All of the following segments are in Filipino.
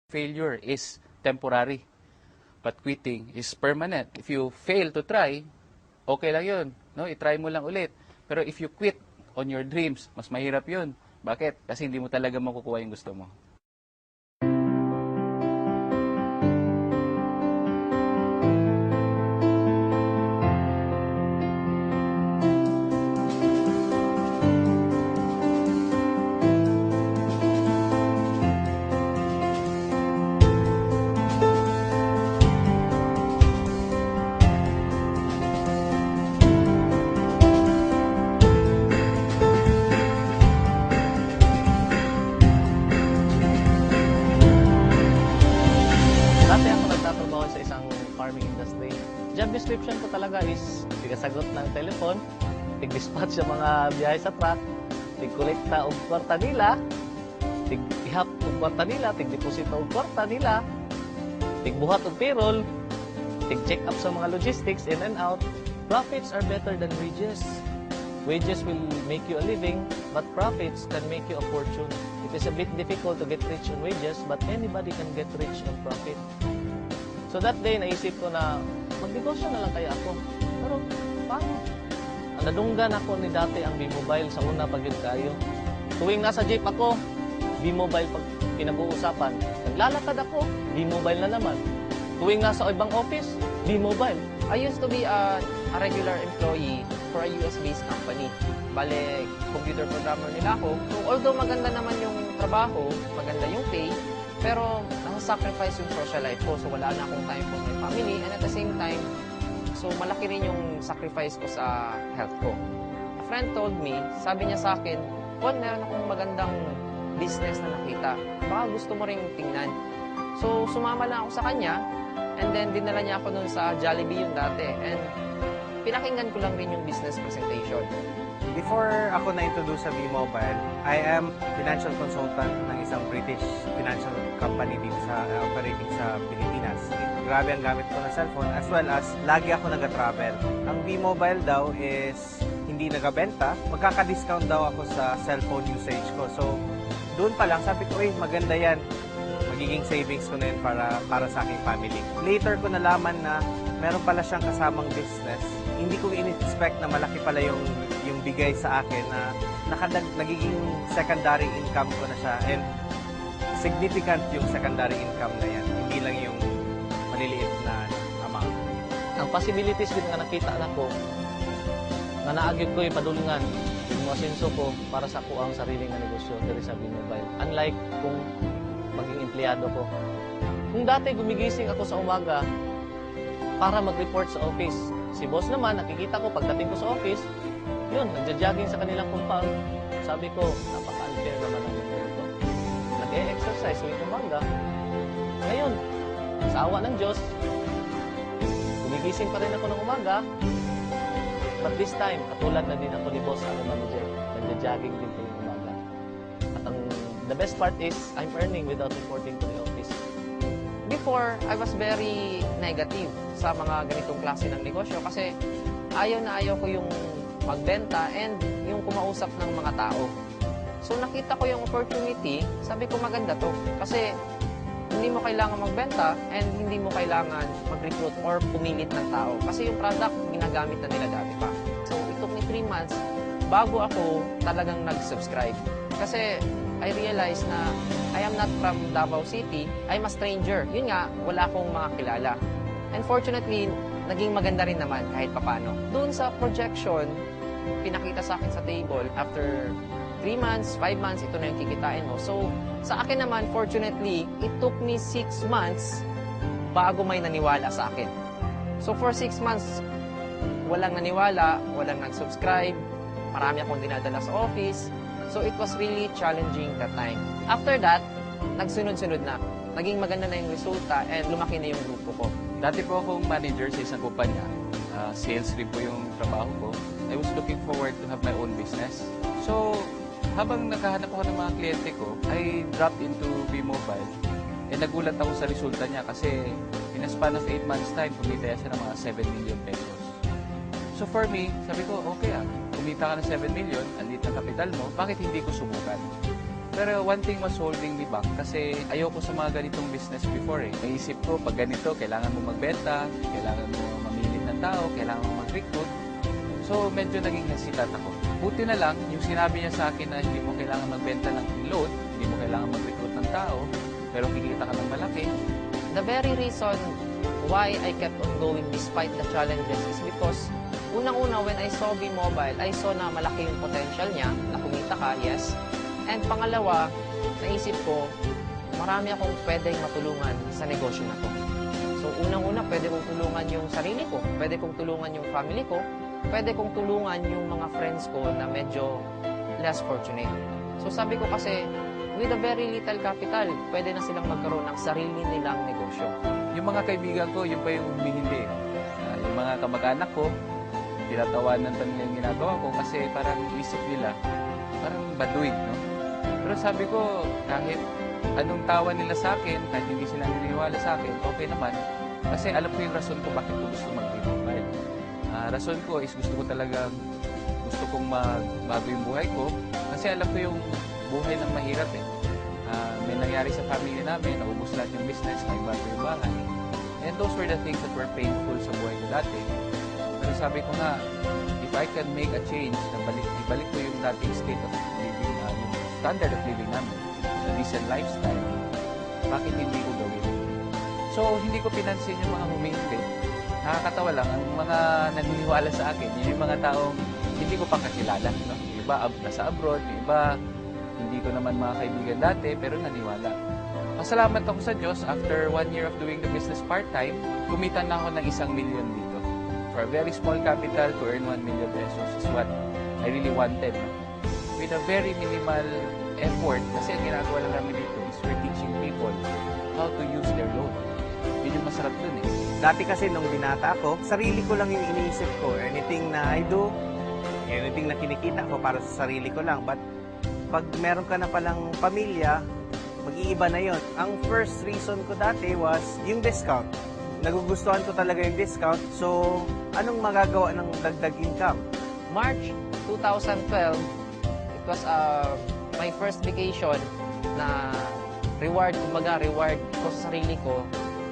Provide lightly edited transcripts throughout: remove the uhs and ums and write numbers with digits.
Failure is temporary, but quitting is permanent. If you fail to try, okay lang yun. No? I-try mo lang ulit. Pero if you quit on your dreams, mas mahirap yun. Bakit? Kasi hindi mo talaga makukuha yung gusto mo. Dati ako nagtatrabaho sa isang farming industry. Job description ko talaga is tigasagot ng telephone, tig-dispatch sa mga biyahe sa truck, tig-kolekta og kwarta nila, tig-ihap og kwarta nila, tig-deposito og kwarta nila, tig-buhat og payroll, tig-check up sa mga logistics in and out. Profits are better than wages. Wages will make you a living, but profits can make you a fortune. It is a bit difficult to get rich on wages, but anybody can get rich on profit. So that day, naisip ko na magnegosyo na lang kaya ako. Pero paano? Nadunggan ako ni dati ang B-Mobile sa una pag yun kayo. Tuwing nasa jeep ako, B-Mobile pag pinag-uusapan. Naglalakad ako, B-Mobile na naman. Tuwing nasa ibang office, B-Mobile. I used to be a regular employee for a US-based company. Bale, computer programmer nila ako. So, although maganda naman yung trabaho, maganda yung pay, pero nasa-sacrifice yung social life ko. So, wala na akong time for my family. And at the same time, so malaki rin yung sacrifice ko sa health ko. A friend told me, sabi niya sa akin, Paul, meron akong magandang business na nakita. Baka gusto mo ring tingnan. So, sumama lang ako sa kanya. And then, dinala niya ako nun sa Jollibee yung dati. And pinakinggan ko lang rin yung business presentation. Before ako na-introduce sa B-Mobile, I am financial consultant ng isang British financial company dito sa operating sa Pilipinas. Grabe ang gamit ko ng cellphone as well as lagi ako nag-travel. Ang B-Mobile daw is hindi nagabenta, magkaka-discount daw ako sa cellphone usage ko. So, doon pa lang sabi ko, maganda yan. Magiging savings ko na yun para sa aking family. Later ko nalaman na meron pala siyang kasamang business. Hindi ko in-expect na malaki pala yung bigay sa akin na nagiging secondary income ko na siya. And significant yung secondary income na yan. Hindi lang yung maliliit na amount. Ang possibilities din nga nakita na ko, nga naagib ko yung padulungan, yung asenso ko para sa ko ang sariling na negosyo diri sa B-Mobile. Unlike kung maging empleyado ko. Kung dati gumigising ako sa umaga para mag-report sa office, si boss naman, nakikita ko pagdating ko sa office, yun, nagja-jogging sa kanilang compound. Sabi ko, napaka-unfair naman ang ito. Nag-e-exercise tuwing umaga. Ngayon, sa awa ng Diyos, gumigising pa rin ako ng umaga, but this time, katulad na din ako ni boss, ang manager, nagja-jogging din tuwing umaga. At the best part is, I'm earning without reporting to the office. Before, I was very negative sa mga ganitong klase ng negosyo kasi ayaw na ayaw ko yung magbenta and yung kumausap ng mga tao. So nakita ko yung opportunity, sabi ko maganda to kasi hindi mo kailangan magbenta and hindi mo kailangan mag-recruit or pumilit ng tao kasi yung product ginagamit na nila dati pa. So it took me 3 months bago ako talagang nag-subscribe kasi I realized na I am not from Davao City, I'm a stranger. Yun nga, wala akong mga kilala. And fortunately, naging maganda rin naman kahit papano. Doon sa projection, pinakita sa akin sa table, after 3 months, 5 months, ito na yung kikitain mo. So, sa akin naman, fortunately, it took me 6 months bago may naniwala sa akin. So, for 6 months, walang naniwala, walang nag-subscribe, marami akong dinadala sa office. So, it was really challenging that time. After that, nagsunod-sunod na. Naging maganda na yung resulta and lumaki na yung grupo ko. Dati po akong manager sa isang kumpanya. Sales rin po yung trabaho ko. I was looking forward to have my own business. So, habang naghahanap ako ng mga kliyente ko, I dropped into B-Mobile. Eh, nagulat ako sa resulta niya kasi in a span of 8 months time, kumita siya ng mga 7 million pesos. So for me, sabi ko, okay kumita ka ng 7 million, andito ang kapital mo, bakit hindi ko subukan? Pero one thing was holding me back kasi ayoko sa mga ganitong business before eh. Naisip ko, pag ganito, kailangan mo magbenta, kailangan mo mamili ng tao, kailangan mo mag-recruit. So, medyo naging hesitant ako. Buti na lang, yung sinabi niya sa akin na hindi mo kailangan magbenta ng load, hindi mo kailangan mag-recruit ng tao, pero kikita ka ng malaki. The very reason why I kept on going despite the challenges is because unang-una, when I saw B-Mobile, I saw na malaki yung potential niya, na kumita ka, yes. And pangalawa, naisip ko, marami akong pwedeng matulungan sa negosyo na to. So, unang-una, pwede kong tulungan yung sarili ko, pwede kong tulungan yung family ko, pwede kong tulungan yung mga friends ko na medyo less fortunate. So, sabi ko kasi, with a very little capital, pwede na silang magkaroon ng sarili nilang negosyo. Yung mga kaibigan ko, yun pa yung humihindi. Yung mga kamag-anak ko, tinatawanan pa nila yung ginagawa ko kasi parang isip nila, parang baduig, no? Pero sabi ko, kahit anong tawa nila sa akin, kahit hindi sila naniniwala sa akin, okay naman. Kasi alam ko yung rason ko bakit ko gusto mag-B-Mobile. Rason ko is gusto kong magbago yung buhay ko kasi alam ko yung buhay ng mahirap eh. May nangyari sa family namin, naubos lahat yung business, naibago yung bahay. And those were the things that were painful sa buhay ko dati. Pero sabi ko nga, if I can make a change, ibalik ko yung dating state of living, yung standard of living namin, a decent lifestyle, bakit hindi ko gawin? So, hindi ko pinansin yung mga humihindi. Nakakatawa lang, ang mga naniniwala sa akin, yung mga taong hindi ko pa kakilala. No? Yung iba nasa abroad, yung iba hindi ko naman mga kaibigan dati, pero naniwala. Pasalamat ako sa Diyos, after 1 year of doing the business part-time, kumita na ako ng 1 million dito. For a very small capital, to earn 1 million pesos is what I really wanted. No? With a very minimal effort, kasi ang ginagawa lang namin dito is we're teaching people how to use their loan. Yun yung masarap dun eh. Dati kasi nung binata ako, sarili ko lang yung iniisip ko. Anything na I do, anything na kinikita ko para sa sarili ko lang. But pag meron ka na palang pamilya, mag-iiba na yon. Ang first reason ko dati was yung discount. Nagugustuhan ko talaga yung discount. So, anong magagawa ng dagdag income? March 2012, it was my first vacation na reward ko sa sarili ko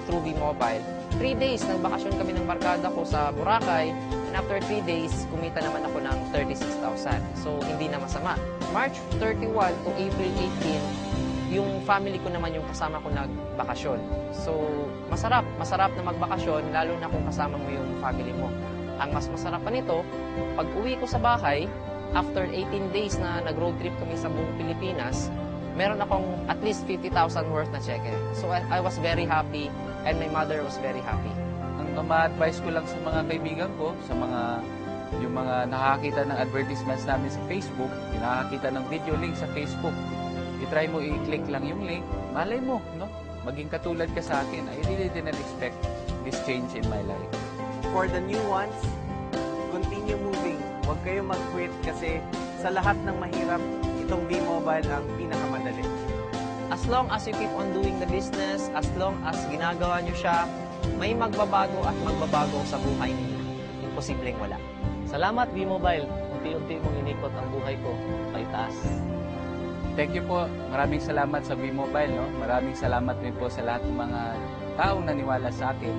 through B-Mobile. 3 days, nagbakasyon kami ng barkada ko sa Boracay, and after 3 days, kumita naman ako ng 36,000. So, hindi na masama. March 31 to April 18, yung family ko naman yung kasama ko nagbakasyon. So, masarap na magbakasyon, lalo na kung kasama mo yung family mo. Ang mas masarap pa nito, pag uwi ko sa bahay, after 18 days na nag-road trip kami sa buong Pilipinas, meron akong at least 50,000 worth na cheque. So, I was very happy and my mother was very happy. Ang ma-advise ko lang sa mga kaibigan ko, sa yung mga nakakita ng advertisements namin sa Facebook, yung nakakita ng video link sa Facebook, i-try mo i-click lang yung link, malay mo, no? Maging katulad ka sa akin. I really didn't expect this change in my life. For the new ones, continue moving. Huwag kayo mag-quit kasi sa lahat ng mahirap, itong B-Mobile ang pinakamadali. As long as you keep on doing the business, as long as ginagawa nyo siya, may magbabago at magbabago sa buhay ninyo. Imposibleng wala. Salamat, B-Mobile. Unti-unti mong inikot ang buhay ko. Paitaas. Thank you po. Maraming salamat sa B-Mobile, no? Maraming salamat din po sa lahat ng mga taong naniwala sa akin.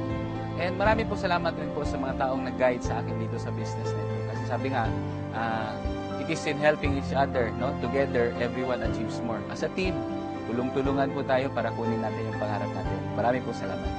And maraming po salamat din po sa mga taong nag-guide sa akin dito sa business nito. Kasi sabi nga, it is in helping each other, no? Together, everyone achieves more. As a team, tulong-tulungan po tayo para kunin natin yung pangarap natin. Maraming po salamat.